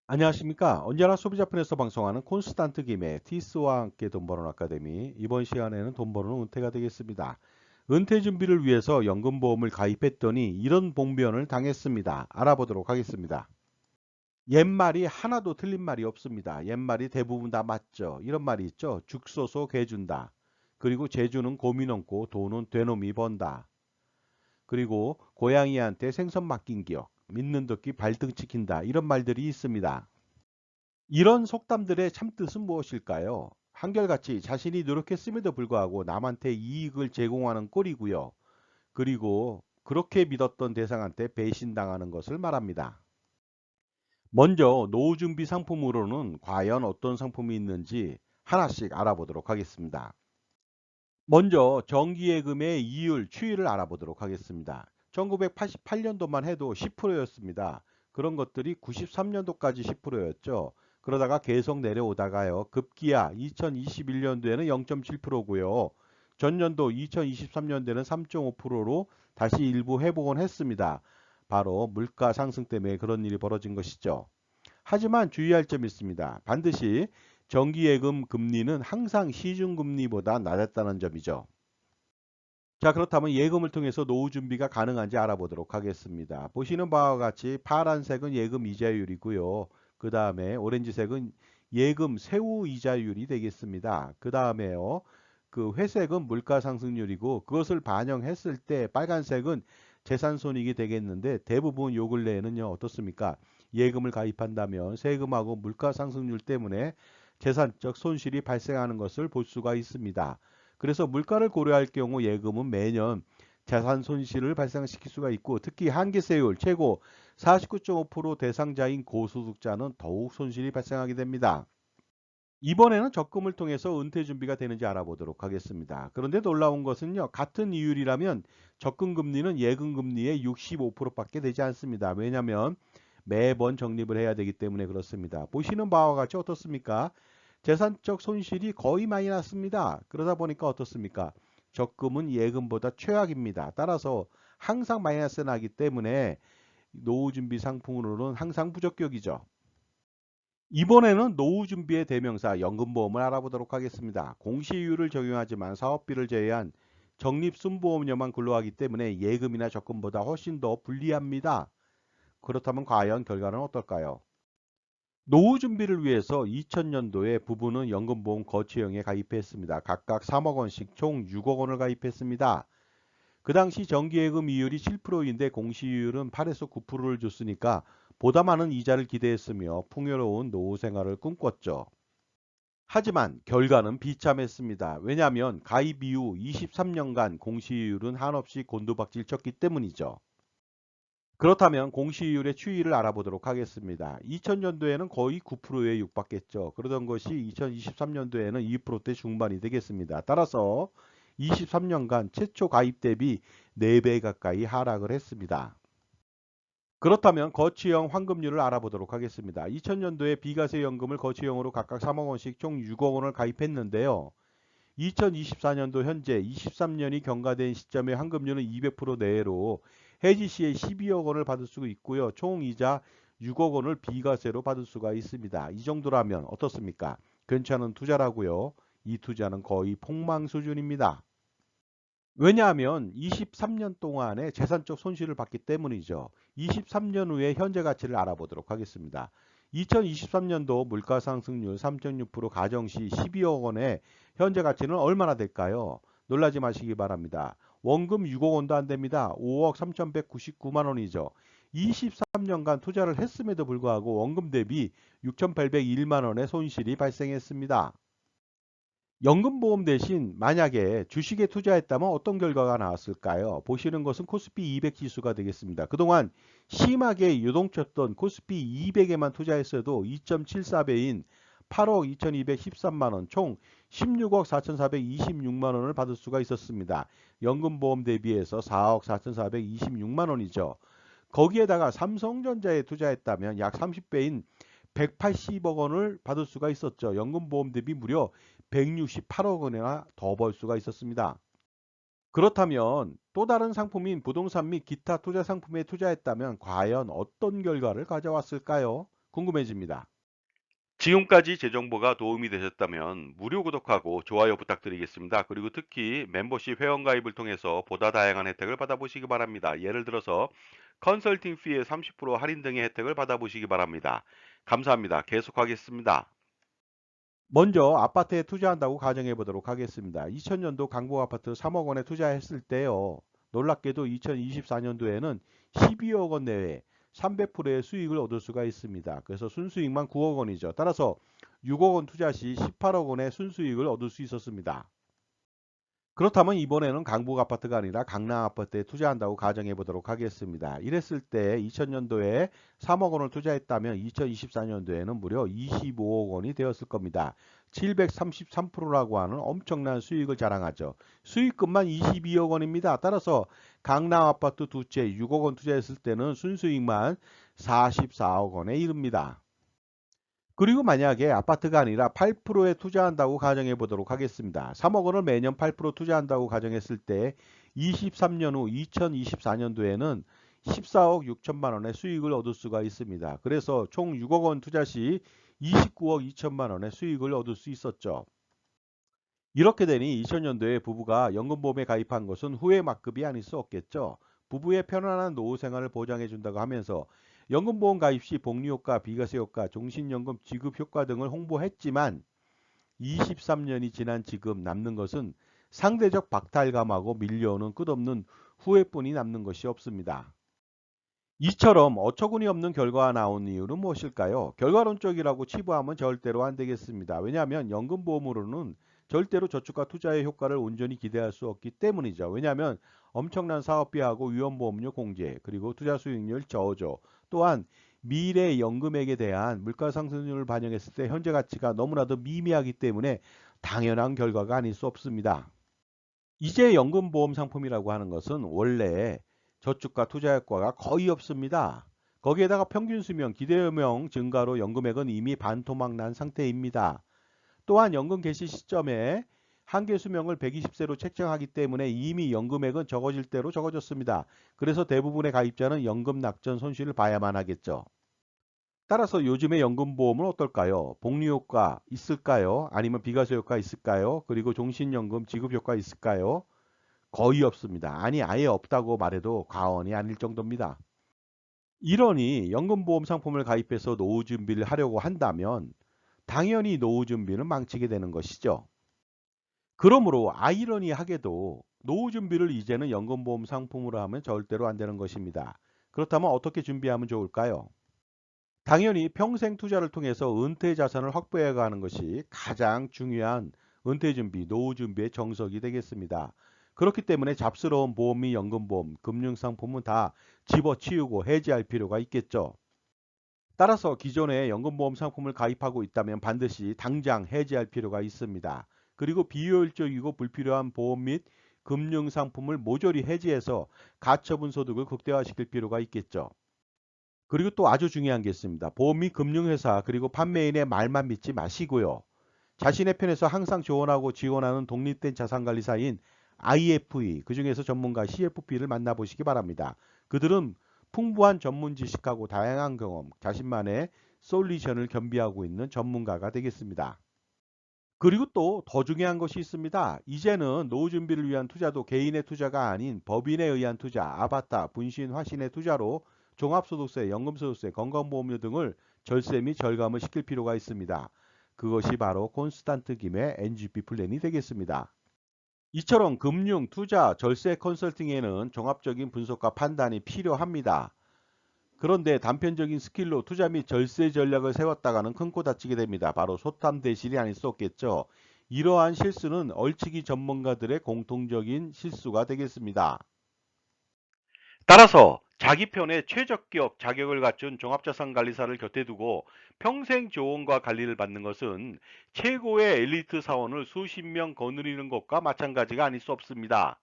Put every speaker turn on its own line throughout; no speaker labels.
안녕하십니까. 언제나 소비자편에서 방송하는 콘스탄트 김의 티스와 함께 돈 버는 아카데미. 이번 시간에는 돈 버는 은퇴가 되겠습니다. 은퇴 준비를 위해서 연금보험을 가입했더니 이런 봉변을 당했습니다. 알아보도록 하겠습니다. 옛말이 하나도 틀린 말이 없습니다. 옛말이 대부분 다 맞죠. 이런 말이 있죠. 죽 써서 개 준다. 그리고 재주는 곰이 넘고 돈은 되놈이 번다. 그리고 고양이한테 생선 맡긴 기억. 믿는 덕기 발등 찍힌다. 이런 말들이 있습니다. 이런 속담들의 참뜻은 무엇일까요? 한결같이 자신이 노력했음에도 불구하고 남한테 이익을 제공하는 꼴이고요. 그리고 그렇게 믿었던 대상한테 배신당하는 것을 말합니다. 먼저 노후 준비 상품으로는 과연 어떤 상품이 있는지 하나씩 알아보도록 하겠습니다. 먼저 정기예금의 이율, 추이를 알아보도록 하겠습니다. 1988년도만 해도 10%였습니다. 그런 것들이 93년도까지 10%였죠. 그러다가 계속 내려오다가요. 급기야 2021년도에는 0.7%고요. 전년도 2023년도에는 3.5%로 다시 일부 회복은 했습니다. 바로 물가 상승 때문에 그런 일이 벌어진 것이죠. 하지만 주의할 점이 있습니다. 반드시 정기예금 금리는 항상 시중금리보다 낮았다는 점이죠. 자, 그렇다면 예금을 통해서 노후 준비가 가능한지 알아보도록 하겠습니다. 보시는 바와 같이 파란색은 예금 이자율이고요. 그 다음에 오렌지색은 예금 세후 이자율이 되겠습니다. 그 다음에요. 그 회색은 물가 상승률이고 그것을 반영했을 때 빨간색은 재산 손익이 되겠는데 대부분 요 근래에는요. 어떻습니까? 예금을 가입한다면 세금하고 물가 상승률 때문에 재산적 손실이 발생하는 것을 볼 수가 있습니다. 그래서 물가를 고려할 경우 예금은 매년 자산 손실을 발생시킬 수가 있고 특히 한계세율 최고 49.5% 대상자인 고소득자는 더욱 손실이 발생하게 됩니다. 이번에는 적금을 통해서 은퇴 준비가 되는지 알아보도록 하겠습니다. 그런데 놀라운 것은요. 같은 이율이라면 적금 금리는 예금 금리의 65%밖에 되지 않습니다. 왜냐하면 매번 적립을 해야 되기 때문에 그렇습니다. 보시는 바와 같이 어떻습니까? 재산적 손실이 거의 많이 났습니다. 그러다 보니까 어떻습니까? 적금은 예금보다 최악입니다. 따라서 항상 마이너스 나기 때문에 노후 준비 상품으로는 항상 부적격이죠. 이번에는 노후 준비의 대명사 연금보험을 알아보도록 하겠습니다. 공시이율을 적용하지만 사업비를 제외한 적립순보험료만 근로하기 때문에 예금이나 적금보다 훨씬 더 불리합니다. 그렇다면 과연 결과는 어떨까요? 노후 준비를 위해서 2000년도에 부부는 연금보험 거치형에 가입했습니다. 각각 3억 원씩 총 6억 원을 가입했습니다. 그 당시 정기예금 이율이 7%인데 공시이율은 8에서 9%를 줬으니까 보다 많은 이자를 기대했으며 풍요로운 노후 생활을 꿈꿨죠. 하지만 결과는 비참했습니다. 왜냐하면 가입 이후 23년간 공시이율은 한없이 곤두박질 쳤기 때문이죠. 그렇다면 공시이율의 추이를 알아보도록 하겠습니다. 2000년도에는 거의 9%에 육박했죠. 그러던 것이 2023년도에는 2%대 중반이 되겠습니다. 따라서 23년간 최초 가입 대비 4배 가까이 하락을 했습니다. 그렇다면 거치형 환급률을 알아보도록 하겠습니다. 2000년도에 비과세 연금을 거치형으로 각각 3억 원씩 총 6억 원을 가입했는데요. 2024년도 현재 23년이 경과된 시점의 환급률은 200% 내외로 해지 시에 12억 원을 받을 수 있고요. 총 이자 6억 원을 비과세로 받을 수가 있습니다. 이 정도라면 어떻습니까? 괜찮은 투자라고요. 이 투자는 거의 폭망 수준입니다. 왜냐하면 23년 동안의 재산적 손실을 봤기 때문이죠. 23년 후에 현재 가치를 알아보도록 하겠습니다. 2023년도 물가상승률 3.6% 가정시 12억 원의 현재 가치는 얼마나 될까요? 놀라지 마시기 바랍니다. 원금 6억 원도 안 됩니다. 5억 3,199만 원이죠. 23년간 투자를 했음에도 불구하고 원금 대비 6,801만 원의 손실이 발생했습니다. 연금보험 대신 만약에 주식에 투자했다면 어떤 결과가 나왔을까요? 보시는 것은 코스피 200 지수가 되겠습니다. 그동안 심하게 유동쳤던 코스피 200에만 투자했어도 2.74배인 8억 2213만 원, 총 16억 4426만 원을 받을 수가 있었습니다. 연금보험 대비해서 4억 4426만 원이죠. 거기에다가 삼성전자에 투자했다면 약 30배인 180억 원을 받을 수가 있었죠. 연금보험 대비 무려 168억 원이나 더 벌 수가 있었습니다. 그렇다면 또 다른 상품인 부동산 및 기타 투자 상품에 투자했다면 과연 어떤 결과를 가져왔을까요? 궁금해집니다.
지금까지 제 정보가 도움이 되셨다면 무료 구독하고 좋아요 부탁드리겠습니다. 그리고 특히 멤버십 회원가입을 통해서 보다 다양한 혜택을 받아보시기 바랍니다. 예를 들어서 컨설팅 피의 30% 할인 등의 혜택을 받아보시기 바랍니다. 감사합니다. 계속하겠습니다.
먼저 아파트에 투자한다고 가정해 보도록 하겠습니다. 2000년도 강북 아파트 3억 원에 투자했을 때요. 놀랍게도 2024년도에는 12억 원 내외 300%의 수익을 얻을 수가 있습니다. 그래서 순수익만 9억 원이죠. 따라서 6억 원 투자 시 18억 원의 순수익을 얻을 수 있었습니다. 그렇다면 이번에는 강북 아파트가 아니라 강남 아파트에 투자한다고 가정해 보도록 하겠습니다. 이랬을 때 2000년도에 3억 원을 투자했다면 2024년도에는 무려 25억 원이 되었을 겁니다. 733%라고 하는 엄청난 수익을 자랑하죠. 수익금만 22억 원입니다. 따라서 강남 아파트 두 채 6억 원 투자했을 때는 순수익만 44억 원에 이릅니다. 그리고 만약에 아파트가 아니라 8%에 투자한다고 가정해 보도록 하겠습니다. 3억 원을 매년 8% 투자한다고 가정했을 때 23년 후 2024년도에는 14억 6천만 원의 수익을 얻을 수가 있습니다. 그래서 총 6억 원 투자 시 29억 2천만 원의 수익을 얻을 수 있었죠. 이렇게 되니 2000년도에 부부가 연금보험에 가입한 것은 후회 막급이 아닐 수 없겠죠. 부부의 편안한 노후 생활을 보장해 준다고 하면서 연금보험 가입 시 복리효과, 비과세 효과, 종신연금 지급 효과 등을 홍보했지만 23년이 지난 지금 남는 것은 상대적 박탈감하고 밀려오는 끝없는 후회뿐이 남는 것이 없습니다. 이처럼 어처구니 없는 결과가 나온 이유는 무엇일까요? 결과론적이라고 치부하면 절대로 안 되겠습니다. 왜냐하면 연금보험으로는 절대로 저축과 투자의 효과를 온전히 기대할 수 없기 때문이죠. 왜냐하면 엄청난 사업비하고 위험보험료 공제, 그리고 투자 수익률 저조, 또한 미래 연금액에 대한 물가상승률을 반영했을 때 현재 가치가 너무나도 미미하기 때문에 당연한 결과가 아닐 수 없습니다. 이제 연금보험 상품이라고 하는 것은 원래 저축과 투자 효과가 거의 없습니다. 거기에다가 평균 수명, 기대수명 증가로 연금액은 이미 반토막 난 상태입니다. 또한 연금 개시 시점에 한계 수명을 120세로 책정하기 때문에 이미 연금액은 적어질 대로 적어졌습니다. 그래서 대부분의 가입자는 연금 낙전 손실을 봐야만 하겠죠. 따라서 요즘의 연금보험은 어떨까요? 복리효과 있을까요? 아니면 비과세 효과 있을까요? 그리고 종신연금 지급 효과 있을까요? 거의 없습니다. 아니 아예 없다고 말해도 과언이 아닐 정도입니다. 이러니 연금보험 상품을 가입해서 노후 준비를 하려고 한다면 당연히 노후 준비는 망치게 되는 것이죠. 그러므로 아이러니하게도 노후 준비를 이제는 연금보험 상품으로 하면 절대로 안 되는 것입니다. 그렇다면 어떻게 준비하면 좋을까요? 당연히 평생 투자를 통해서 은퇴 자산을 확보해 가는 것이 가장 중요한 은퇴 준비, 노후 준비의 정석이 되겠습니다. 그렇기 때문에 잡스러운 보험이 연금보험, 금융상품은 다 집어치우고 해지할 필요가 있겠죠. 따라서 기존에 연금보험 상품을 가입하고 있다면 반드시 당장 해지할 필요가 있습니다. 그리고 비효율적이고 불필요한 보험 및 금융상품을 모조리 해지해서 가처분 소득을 극대화시킬 필요가 있겠죠. 그리고 또 아주 중요한 게 있습니다. 보험 및 금융회사 그리고 판매인의 말만 믿지 마시고요. 자신의 편에서 항상 조언하고 지원하는 독립된 자산관리사인 IFE, 그중에서 전문가 CFP를 만나보시기 바랍니다. 그들은 풍부한 전문 지식하고 다양한 경험, 자신만의 솔루션을 겸비하고 있는 전문가가 되겠습니다. 그리고 또 더 중요한 것이 있습니다. 이제는 노후 준비를 위한 투자도 개인의 투자가 아닌 법인에 의한 투자, 아바타, 분신, 화신의 투자로 종합소득세, 연금소득세, 건강보험료 등을 절세 및 절감을 시킬 필요가 있습니다. 그것이 바로 콘스탄트 김의 NGP 플랜이 되겠습니다. 이처럼 금융, 투자, 절세 컨설팅에는 종합적인 분석과 판단이 필요합니다. 그런데 단편적인 스킬로 투자 및 절세 전략을 세웠다가는 큰 코 다치게 됩니다. 바로 소탐대실이 아닐 수 없겠죠. 이러한 실수는 얼치기 전문가들의 공통적인 실수가 되겠습니다.
따라서 자기 편에 최적격 자격을 갖춘 종합자산관리사를 곁에 두고 평생 조언과 관리를 받는 것은 최고의 엘리트 사원을 수십 명 거느리는 것과 마찬가지가 아닐 수 없습니다.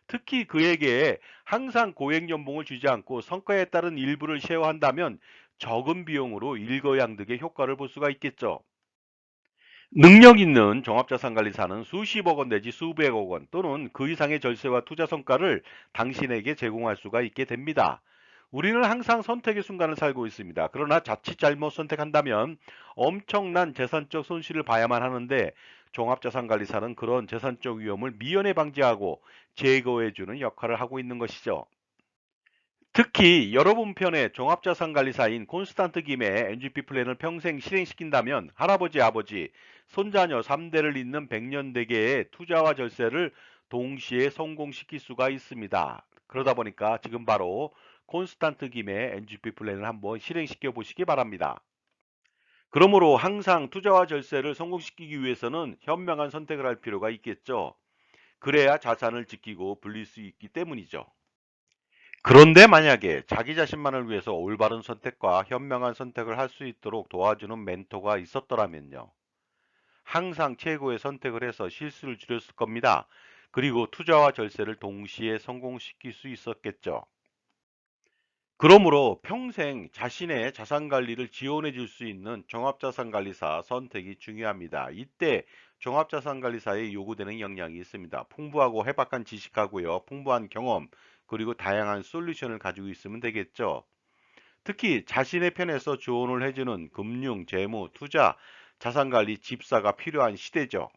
특히 그에게 항상 고액 연봉을 주지 않고 성과에 따른 일부를 쉐어한다면 적은 비용으로 일거양득의 효과를 볼 수가 있겠죠. 능력 있는 종합자산관리사는 수십억 원 내지 수백억 원 또는 그 이상의 절세와 투자 성과를 당신에게 제공할 수가 있게 됩니다. 우리는 항상 선택의 순간을 살고 있습니다. 그러나 자칫 잘못 선택한다면 엄청난 재산적 손실을 봐야만 하는데 종합자산관리사는 그런 재산적 위험을 미연에 방지하고 제거해주는 역할을 하고 있는 것이죠. 특히 여러분 편의 종합자산관리사인 콘스탄트 김의 NGP 플랜을 평생 실행시킨다면 할아버지, 아버지, 손자녀 3대를 잇는 100년 대계의 투자와 절세를 동시에 성공시킬 수가 있습니다. 그러다 보니까 지금 바로 콘스탄트 김의 NGP 플랜을 한번 실행시켜 보시기 바랍니다. 그러므로 항상 투자와 절세를 성공시키기 위해서는 현명한 선택을 할 필요가 있겠죠. 그래야 자산을 지키고 불릴 수 있기 때문이죠. 그런데 만약에 자기 자신만을 위해서 올바른 선택과 현명한 선택을 할 수 있도록 도와주는 멘토가 있었더라면요. 항상 최고의 선택을 해서 실수를 줄였을 겁니다. 그리고 투자와 절세를 동시에 성공시킬 수 있었겠죠. 그러므로 평생 자신의 자산 관리를 지원해 줄 수 있는 종합자산관리사 선택이 중요합니다. 이때 종합자산관리사에 요구되는 역량이 있습니다. 풍부하고 해박한 지식하고요. 풍부한 경험, 그리고 다양한 솔루션을 가지고 있으면 되겠죠. 특히 자신의 편에서 조언을 해주는 금융, 재무, 투자, 자산관리 집사가 필요한 시대죠.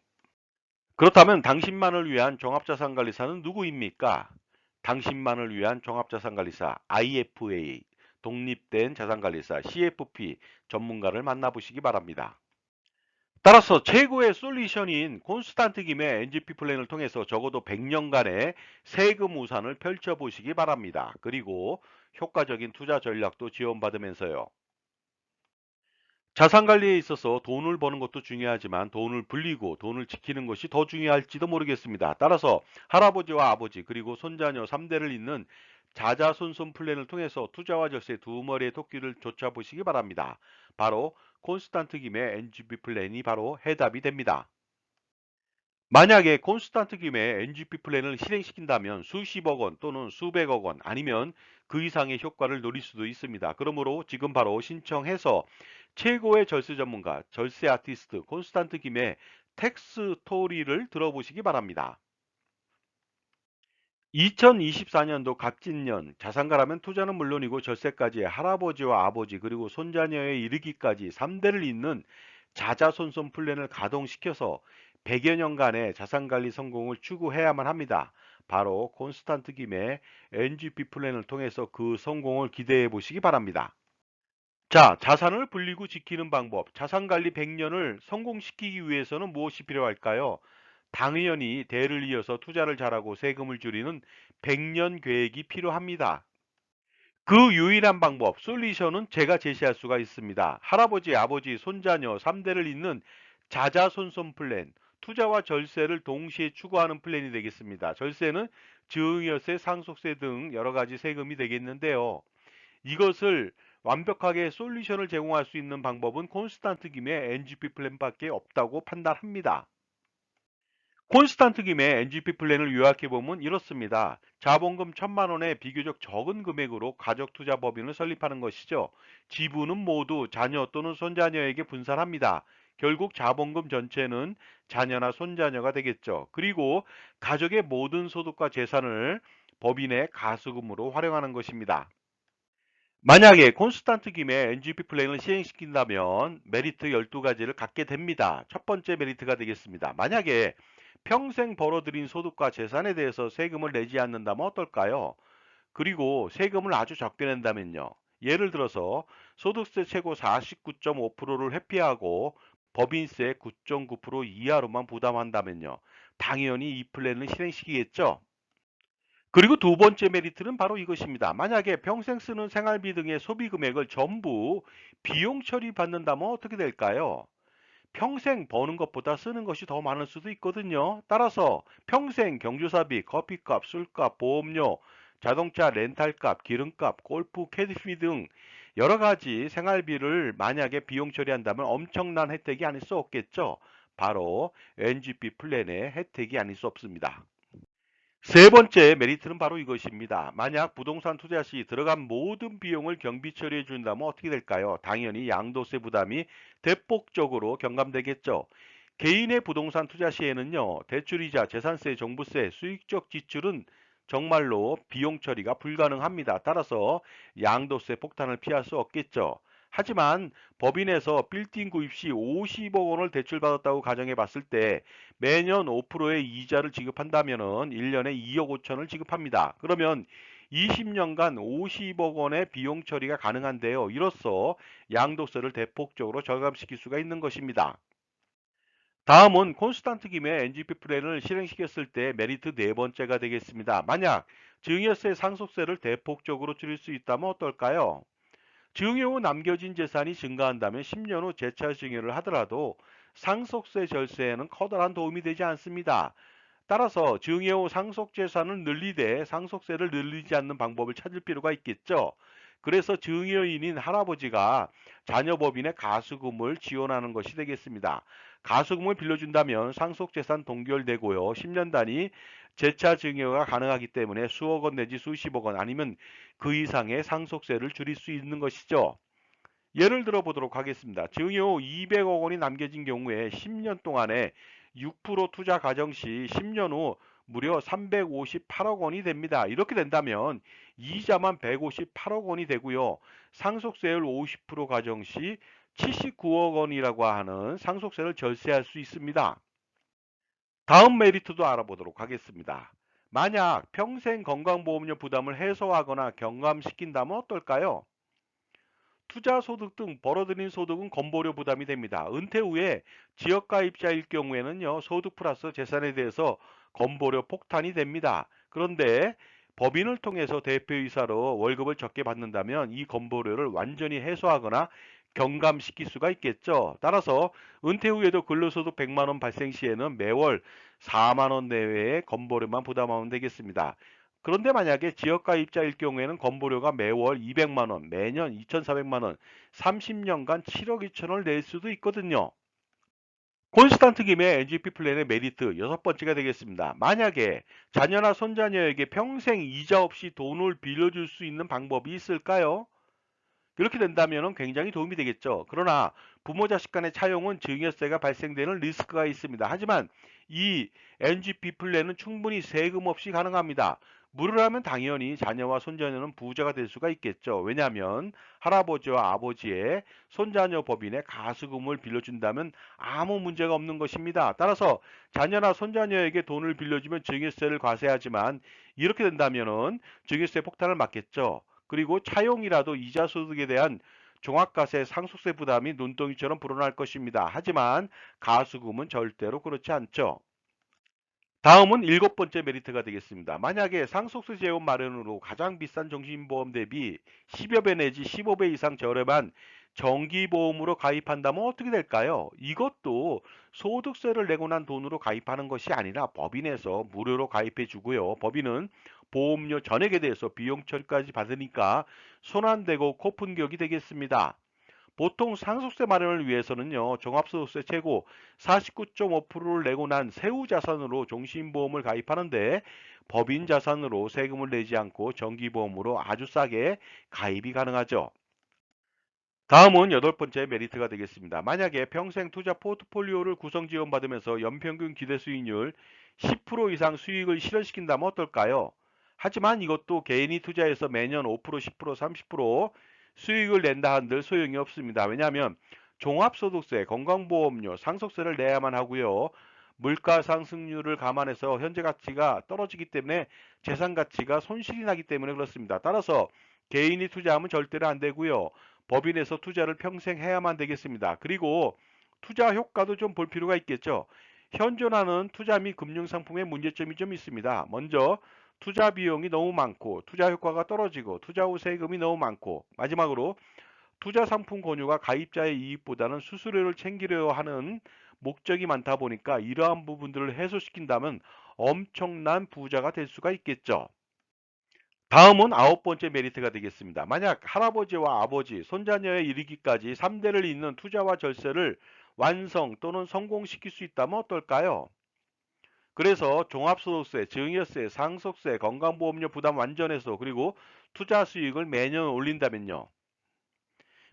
그렇다면 당신만을 위한 종합자산관리사는 누구입니까? 당신만을 위한 종합자산관리사 IFA, 독립된 자산관리사 CFP 전문가를 만나보시기 바랍니다. 따라서 최고의 솔루션인 콘스탄트 김의 NGP 플랜을 통해서 적어도 100년간의 세금 우산을 펼쳐보시기 바랍니다. 그리고 효과적인 투자 전략도 지원받으면서요. 자산 관리에 있어서 돈을 버는 것도 중요하지만 돈을 불리고 돈을 지키는 것이 더 중요할지도 모르겠습니다. 따라서 할아버지와 아버지 그리고 손자녀 3대를 잇는 자자손손 플랜을 통해서 투자와 절세 두 머리의 토끼를 쫓아보시기 바랍니다. 바로 콘스탄트 김의 NGP 플랜이 바로 해답이 됩니다. 만약에 콘스탄트 김의 NGP 플랜을 실행시킨다면 수십억 원 또는 수백억 원 아니면 그 이상의 효과를 노릴 수도 있습니다. 그러므로 지금 바로 신청해서 최고의 절세 전문가, 절세 아티스트 콘스탄트 김의 텍스 스토리를 들어보시기 바랍니다. 2024년도 갑진년 자산가라면 투자는 물론이고 절세까지 할아버지와 아버지 그리고 손자녀에 이르기까지 3대를 잇는 자자손손 플랜을 가동시켜서 100여 년간의 자산관리 성공을 추구해야만 합니다. 바로 콘스탄트 김의 NGP 플랜을 통해서 그 성공을 기대해 보시기 바랍니다. 자, 자산을 불리고 지키는 방법. 자산관리 100년을 성공시키기 위해서는 무엇이 필요할까요? 당연히 대를 이어서 투자를 잘하고 세금을 줄이는 100년 계획이 필요합니다. 그 유일한 방법, 솔루션은 제가 제시할 수가 있습니다. 할아버지, 아버지, 손자녀 3대를 잇는 자자손손 플랜, 투자와 절세를 동시에 추구하는 플랜이 되겠습니다. 절세는 증여세, 상속세 등 여러 가지 세금이 되겠는데요. 이것을 완벽하게 솔루션을 제공할 수 있는 방법은 콘스탄트 김의 NGP 플랜밖에 없다고 판단합니다. 콘스탄트 김의 NGP 플랜을 요약해보면 이렇습니다. 자본금 1000만 원의 비교적 적은 금액으로 가족 투자 법인을 설립하는 것이죠. 지분은 모두 자녀 또는 손자녀에게 분산합니다. 결국 자본금 전체는 자녀나 손자녀가 되겠죠. 그리고 가족의 모든 소득과 재산을 법인의 가수금으로 활용하는 것입니다. 만약에 콘스탄트 김의 NGP 플랜을 시행시킨다면 메리트 12가지를 갖게 됩니다. 첫 번째 메리트가 되겠습니다. 만약에 평생 벌어들인 소득과 재산에 대해서 세금을 내지 않는다면 어떨까요? 그리고 세금을 아주 적게 낸다면요. 예를 들어서 소득세 최고 49.5%를 회피하고 법인세 9.9% 이하로만 부담한다면요. 당연히 이 플랜을 실행시키겠죠. 그리고 두 번째 메리트는 바로 이것입니다. 만약에 평생 쓰는 생활비 등의 소비 금액을 전부 비용 처리받는다면 어떻게 될까요? 평생 버는 것보다 쓰는 것이 더 많을 수도 있거든요. 따라서 평생 경조사비, 커피값, 술값, 보험료, 자동차 렌탈값, 기름값, 골프, 캐디피 등 여러 가지 생활비를 만약에 비용 처리한다면 엄청난 혜택이 아닐 수 없겠죠. 바로 NGP 플랜의 혜택이 아닐 수 없습니다. 세 번째 메리트는 바로 이것입니다. 만약 부동산 투자 시 들어간 모든 비용을 경비 처리해 준다면 어떻게 될까요? 당연히 양도세 부담이 대폭적으로 경감되겠죠. 개인의 부동산 투자 시에는요, 대출이자, 재산세, 종부세, 수익적 지출은 정말로 비용 처리가 불가능합니다. 따라서 양도세 폭탄을 피할 수 없겠죠. 하지만 법인에서 빌딩 구입 시 50억 원을 대출받았다고 가정해 봤을 때 매년 5%의 이자를 지급한다면 1년에 2억 5천을 지급합니다. 그러면 20년간 50억 원의 비용 처리가 가능한데요. 이로써 양도세를 대폭적으로 절감시킬 수가 있는 것입니다. 다음은 콘스탄트 김의 NGP 플랜을 실행시켰을 때 메리트 네 번째가 되겠습니다. 만약 증여세 상속세를 대폭적으로 줄일 수 있다면 어떨까요? 증여 후 남겨진 재산이 증가한다면 10년 후 재차 증여를 하더라도 상속세 절세에는 커다란 도움이 되지 않습니다. 따라서 증여 후 상속 재산을 늘리되 상속세를 늘리지 않는 방법을 찾을 필요가 있겠죠. 그래서 증여인인 할아버지가 자녀 법인의 가수금을 지원하는 것이 되겠습니다. 가수금을 빌려준다면 상속재산 동결되고요. 10년 단위 재차 증여가 가능하기 때문에 수억 원 내지 수십억 원 아니면 그 이상의 상속세를 줄일 수 있는 것이죠. 예를 들어 보도록 하겠습니다. 증여 후 200억 원이 남겨진 경우에 10년 동안에 6% 투자 가정 시 10년 후 무려 358억 원이 됩니다. 이렇게 된다면 이자만 158억 원이 되고요. 상속세율 50% 가정 시 79억 원이라고 하는 상속세를 절세할 수 있습니다. 다음 메리트도 알아보도록 하겠습니다. 만약 평생 건강보험료 부담을 해소하거나 경감시킨다면 어떨까요? 투자 소득 등 벌어들인 소득은 건보료 부담이 됩니다. 은퇴 후에 지역가입자일 경우에는요, 소득 플러스 재산에 대해서 건보료 폭탄이 됩니다. 그런데 법인을 통해서 대표이사로 월급을 적게 받는다면 이 건보료를 완전히 해소하거나 경감시킬 수가 있겠죠. 따라서 은퇴 후에도 근로소득 100만 원 발생 시에는 매월 4만 원 내외의 건보료만 부담하면 되겠습니다. 그런데 만약에 지역가 입자일 경우에는 건보료가 매월 200만 원, 매년 2,400만 원, 30년간 7억 2천을 낼 수도 있거든요. 콘스탄트 김의 NGP 플랜의 메리트 여섯 번째가 되겠습니다. 만약에 자녀나 손자녀에게 평생 이자 없이 돈을 빌려줄 수 있는 방법이 있을까요? 그렇게 된다면 굉장히 도움이 되겠죠. 그러나 부모 자식 간의 차용은 증여세가 발생되는 리스크가 있습니다. 하지만 이 NGP 플랜은 충분히 세금 없이 가능합니다. 무료라면 당연히 자녀와 손자녀는 부자가 될 수가 있겠죠. 왜냐하면 할아버지와 아버지의 손자녀 법인에 가수금을 빌려준다면 아무 문제가 없는 것입니다. 따라서 자녀나 손자녀에게 돈을 빌려주면 증여세를 과세하지만 이렇게 된다면 증여세 폭탄을 맞겠죠. 그리고 차용이라도 이자 소득에 대한 종합과세 상속세 부담이 눈덩이처럼 불어날 것입니다. 하지만 가수금은 절대로 그렇지 않죠. 다음은 일곱 번째 메리트가 되겠습니다. 만약에 상속세 재원 마련으로 가장 비싼 정신보험 대비 10여 배 내지 15배 이상 저렴한 정기보험으로 가입한다면 어떻게 될까요? 이것도 소득세를 내고 난 돈으로 가입하는 것이 아니라 법인에서 무료로 가입해 주고요. 법인은 보험료 전액에 대해서 비용 처리까지 받으니까 손안대고 코푼격이 되겠습니다. 보통 상속세 마련을 위해서는요, 종합소득세 최고 49.5%를 내고 난 세후 자산으로 종신보험을 가입하는데 법인 자산으로 세금을 내지 않고 정기보험으로 아주 싸게 가입이 가능하죠. 다음은 여덟 번째 메리트가 되겠습니다. 만약에 평생 투자 포트폴리오를 구성 지원받으면서 연평균 기대 수익률 10% 이상 수익을 실현시킨다면 어떨까요? 하지만 이것도 개인이 투자해서 매년 5%, 10%, 30% 수익을 낸다 한들 소용이 없습니다. 왜냐하면 종합소득세, 건강보험료, 상속세를 내야만 하고요. 물가 상승률을 감안해서 현재 가치가 떨어지기 때문에 재산 가치가 손실이 나기 때문에 그렇습니다. 따라서 개인이 투자하면 절대로 안 되고요. 법인에서 투자를 평생 해야만 되겠습니다. 그리고 투자 효과도 좀 볼 필요가 있겠죠. 현존하는 투자 및 금융상품의 문제점이 좀 있습니다. 먼저 투자 비용이 너무 많고 투자 효과가 떨어지고 투자 후 세금이 너무 많고 마지막으로 투자 상품 권유가 가입자의 이익보다는 수수료를 챙기려 하는 목적이 많다 보니까 이러한 부분들을 해소시킨다면 엄청난 부자가 될 수가 있겠죠. 다음은 아홉 번째 메리트가 되겠습니다. 만약 할아버지와 아버지, 손자녀에 이르기까지 3대를 잇는 투자와 절세를 완성 또는 성공시킬 수 있다면 어떨까요? 그래서 종합소득세, 증여세, 상속세, 건강보험료 부담 완전 해소 그리고 투자 수익을 매년 올린다면요.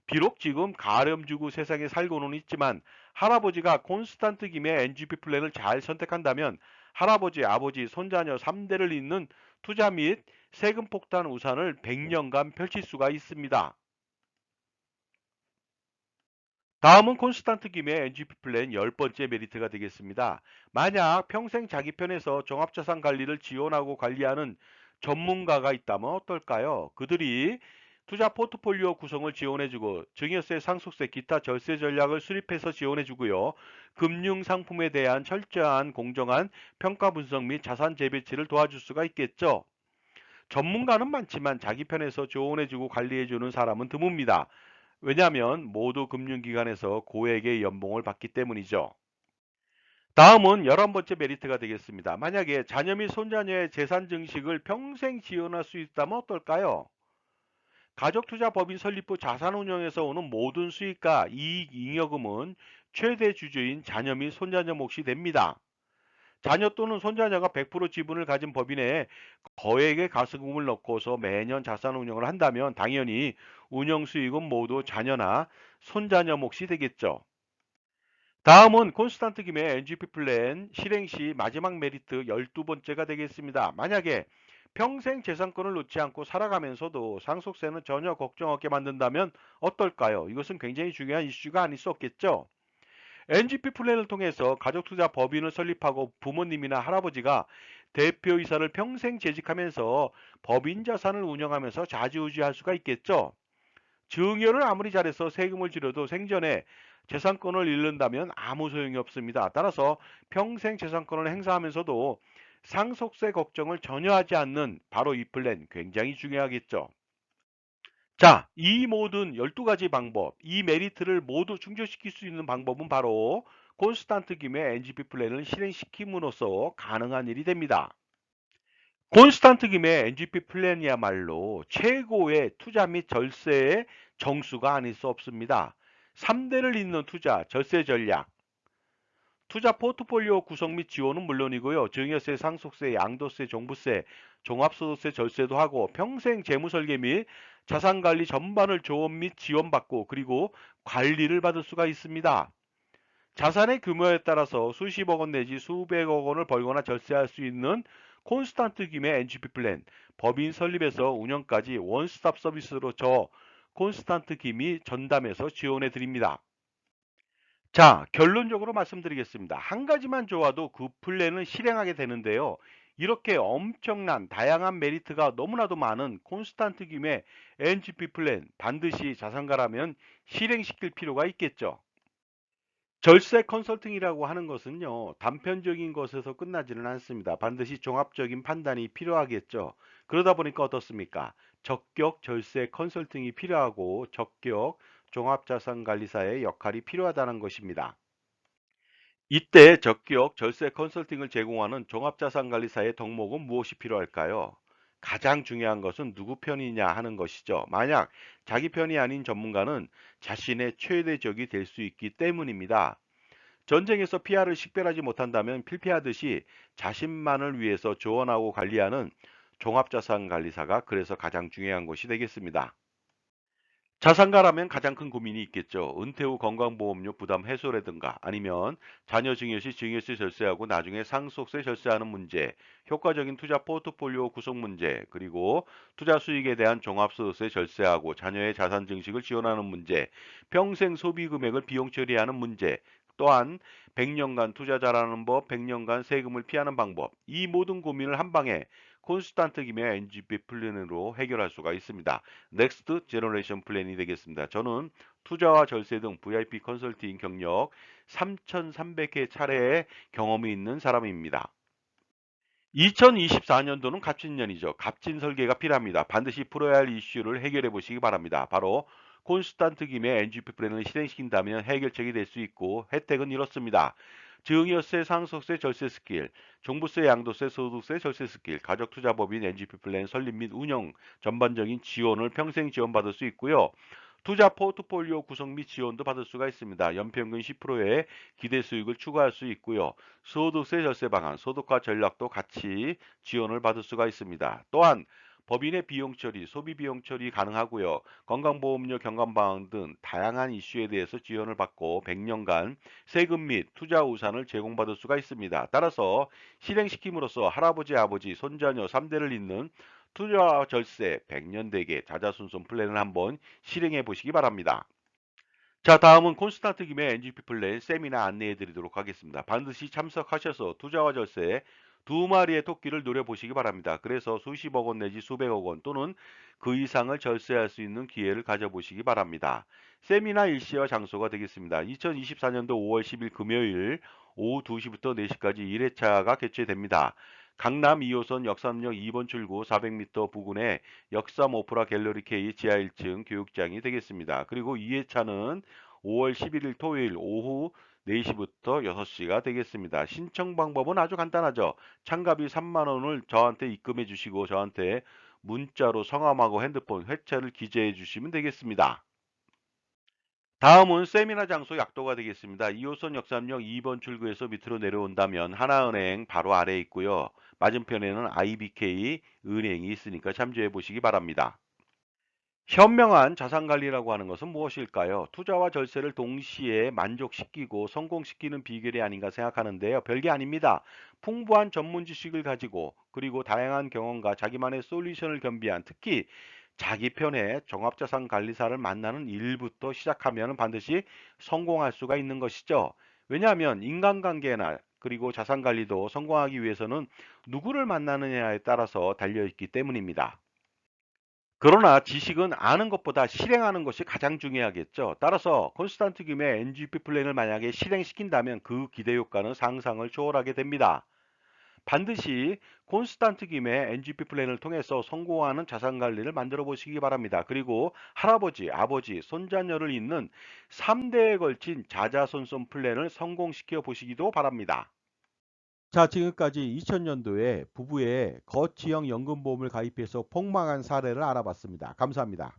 비록 지금 가렴주고 세상에 살고는 있지만 할아버지가 콘스탄트 김의 NGP 플랜을 잘 선택한다면 할아버지, 아버지, 손자녀 3대를 잇는 투자 및 세금 폭탄 우산을 100년간 펼칠 수가 있습니다. 다음은 콘스탄트 김의 NGP 플랜 10번째 메리트가 되겠습니다. 만약 평생 자기 편에서 종합자산 관리를 지원하고 관리하는 전문가가 있다면 어떨까요? 그들이 투자 포트폴리오 구성을 지원해주고 증여세, 상속세, 기타 절세 전략을 수립해서 지원해주고요. 금융 상품에 대한 철저한 공정한 평가 분석 및 자산 재배치를 도와줄 수가 있겠죠. 전문가는 많지만 자기 편에서 조언해주고 관리해주는 사람은 드뭅니다. 왜냐하면 모두 금융기관에서 고액의 연봉을 받기 때문이죠. 다음은 11번째 메리트가 되겠습니다. 만약에 자녀 및 손자녀의 재산 증식을 평생 지원할 수 있다면 어떨까요? 가족투자법인 설립 후 자산운용에서 오는 모든 수익과 이익 잉여금은 최대 주주인 자녀 및 손자녀 몫이 됩니다. 자녀 또는 손자녀가 100% 지분을 가진 법인에 거액의 가스금을 넣고서 매년 자산 운용을 한다면 당연히 운영 수익은 모두 자녀나 손자녀 몫이 되겠죠. 다음은 콘스탄트 김의 NGP 플랜 실행 시 마지막 메리트 12번째가 되겠습니다. 만약에 평생 재산권을 놓지 않고 살아가면서도 상속세는 전혀 걱정 없게 만든다면 어떨까요? 이것은 굉장히 중요한 이슈가 아닐 수 없겠죠. NGP 플랜을 통해서 가족투자 법인을 설립하고 부모님이나 할아버지가 대표이사를 평생 재직하면서 법인 자산을 운영하면서 좌지우지할 수가 있겠죠. 증여를 아무리 잘해서 세금을 지려도 생전에 재산권을 잃는다면 아무 소용이 없습니다. 따라서 평생 재산권을 행사하면서도 상속세 걱정을 전혀 하지 않는 바로 이 플랜 굉장히 중요하겠죠. 자, 이 모든 12가지 방법, 이 메리트를 모두 충족시킬 수 있는 방법은 바로 콘스탄트 김의 NGP 플랜을 실행시킴으로써 가능한 일이 됩니다. 콘스탄트 김의 NGP 플랜이야말로 최고의 투자 및 절세의 정수가 아닐 수 없습니다. 3대를 잇는 투자, 절세 전략, 투자 포트폴리오 구성 및 지원은 물론이고요. 증여세, 상속세, 양도세, 종부세, 종합소득세 절세도 하고 평생 재무설계 및 자산관리 전반을 조언 및 지원받고 그리고 관리를 받을 수가 있습니다. 자산의 규모에 따라서 수십억 원 내지 수백억 원을 벌거나 절세할 수 있는 콘스탄트 김의 NGP 플랜, 법인 설립에서 운영까지 원스톱 서비스로 저 콘스탄트 김이 전담해서 지원해 드립니다. 자, 결론적으로 말씀드리겠습니다. 한 가지만 좋아도 그 플랜을 실행하게 되는데요. 이렇게 엄청난 다양한 메리트가 너무나도 많은 콘스탄트 김의 NGP 플랜 반드시 자산가라면 실행시킬 필요가 있겠죠. 절세 컨설팅이라고 하는 것은요, 단편적인 것에서 끝나지는 않습니다. 반드시 종합적인 판단이 필요하겠죠. 그러다 보니까 어떻습니까? 적격 절세 컨설팅이 필요하고 적격 종합자산관리사의 역할이 필요하다는 것입니다. 이때 적격 절세 컨설팅을 제공하는 종합자산관리사의 덕목은 무엇이 필요할까요? 가장 중요한 것은 누구 편이냐 하는 것이죠. 만약 자기 편이 아닌 전문가는 자신의 최대적이 될 수 있기 때문입니다. 전쟁에서 피아를 식별하지 못한다면 필피하듯이 자신만을 위해서 조언하고 관리하는 종합자산관리사가 그래서 가장 중요한 것이 되겠습니다. 자산가라면 가장 큰 고민이 있겠죠. 은퇴 후 건강보험료 부담 해소라든가 아니면 자녀 증여 시 증여세 절세하고 나중에 상속세 절세하는 문제, 효과적인 투자 포트폴리오 구성 문제, 그리고 투자 수익에 대한 종합소득세 절세하고 자녀의 자산 증식을 지원하는 문제, 평생 소비 금액을 비용 처리하는 문제, 또한 100년간 투자 잘하는 법, 100년간 세금을 피하는 방법, 이 모든 고민을 한 방에 콘스탄트 김의 NGP 플랜으로 해결할 수가 있습니다. 넥스트 제너레이션 플랜이 되겠습니다. 저는 투자와 절세 등 VIP 컨설팅 경력 3,300회 차례의 경험이 있는 사람입니다. 2024년도는 갑진년이죠. 갑진 설계가 필요합니다. 반드시 풀어야 할 이슈를 해결해 보시기 바랍니다. 바로 콘스탄트 김의 NGP 플랜을 실행시킨다면 해결책이 될 수 있고 혜택은 이렇습니다. 증여세, 상속세, 절세 스킬, 종부세, 양도세, 소득세, 절세 스킬, 가족투자법인 NGP 플랜 설립 및 운영 전반적인 지원을 평생 지원받을 수 있고요. 투자 포트폴리오 구성 및 지원도 받을 수가 있습니다. 연평균 10%의 기대 수익을 추가할 수 있고요. 소득세 절세 방안, 소득화 전략도 같이 지원을 받을 수가 있습니다. 또한 법인의 비용 처리, 소비 비용 처리 가능하고요. 건강보험료, 경감방 등 다양한 이슈에 대해서 지원을 받고 100년간 세금 및 투자 우산을 제공받을 수가 있습니다. 따라서 실행시킴으로써 할아버지, 아버지, 손자녀 3대를 잇는 투자 절세 100년 대계 자자손손 플랜을 한번 실행해 보시기 바랍니다. 자, 다음은 콘스탄트 김의 NGP 플랜 세미나 안내해 드리도록 하겠습니다. 반드시 참석하셔서 투자와 절세 두 마리의 토끼를 노려보시기 바랍니다. 그래서 수십억 원 내지 수백억 원 또는 그 이상을 절세할 수 있는 기회를 가져보시기 바랍니다. 세미나 일시와 장소가 되겠습니다. 2024년도 5월 10일 금요일 오후 2시부터 4시까지 1회차가 개최됩니다. 강남 2호선 역삼역 2번 출구 400m 부근에 역삼 오프라 갤러리 K 지하 1층 교육장이 되겠습니다. 그리고 2회차는 5월 11일 토요일 오후 4시부터 6시가 되겠습니다. 신청 방법은 아주 간단하죠. 참가비 3만 원을 저한테 입금해 주시고 저한테 문자로 성함하고 핸드폰 회차를 기재해 주시면 되겠습니다. 다음은 세미나 장소 약도가 되겠습니다. 2호선 역삼역 2번 출구에서 밑으로 내려온다면 하나은행 바로 아래에 있고요. 맞은편에는 IBK 은행이 있으니까 참조해 보시기 바랍니다. 현명한 자산관리라고 하는 것은 무엇일까요? 투자와 절세를 동시에 만족시키고 성공시키는 비결이 아닌가 생각하는데요. 별게 아닙니다. 풍부한 전문 지식을 가지고 그리고 다양한 경험과 자기만의 솔루션을 겸비한 특히 자기 편의 종합자산관리사를 만나는 일부터 시작하면 반드시 성공할 수가 있는 것이죠. 왜냐하면 인간관계나 그리고 자산관리도 성공하기 위해서는 누구를 만나느냐에 따라서 달려있기 때문입니다. 그러나 지식은 아는 것보다 실행하는 것이 가장 중요하겠죠. 따라서 콘스탄트 김의 NGP 플랜을 만약에 실행시킨다면 그 기대 효과는 상상을 초월하게 됩니다. 반드시 콘스탄트 김의 NGP 플랜을 통해서 성공하는 자산 관리를 만들어 보시기 바랍니다. 그리고 할아버지, 아버지, 손자녀를 잇는 3대에 걸친 자자손손 플랜을 성공시켜 보시기도 바랍니다.
자, 지금까지 2000년도에 부부의 거치형 연금보험을 가입해서 폭망한 사례를 알아봤습니다. 감사합니다.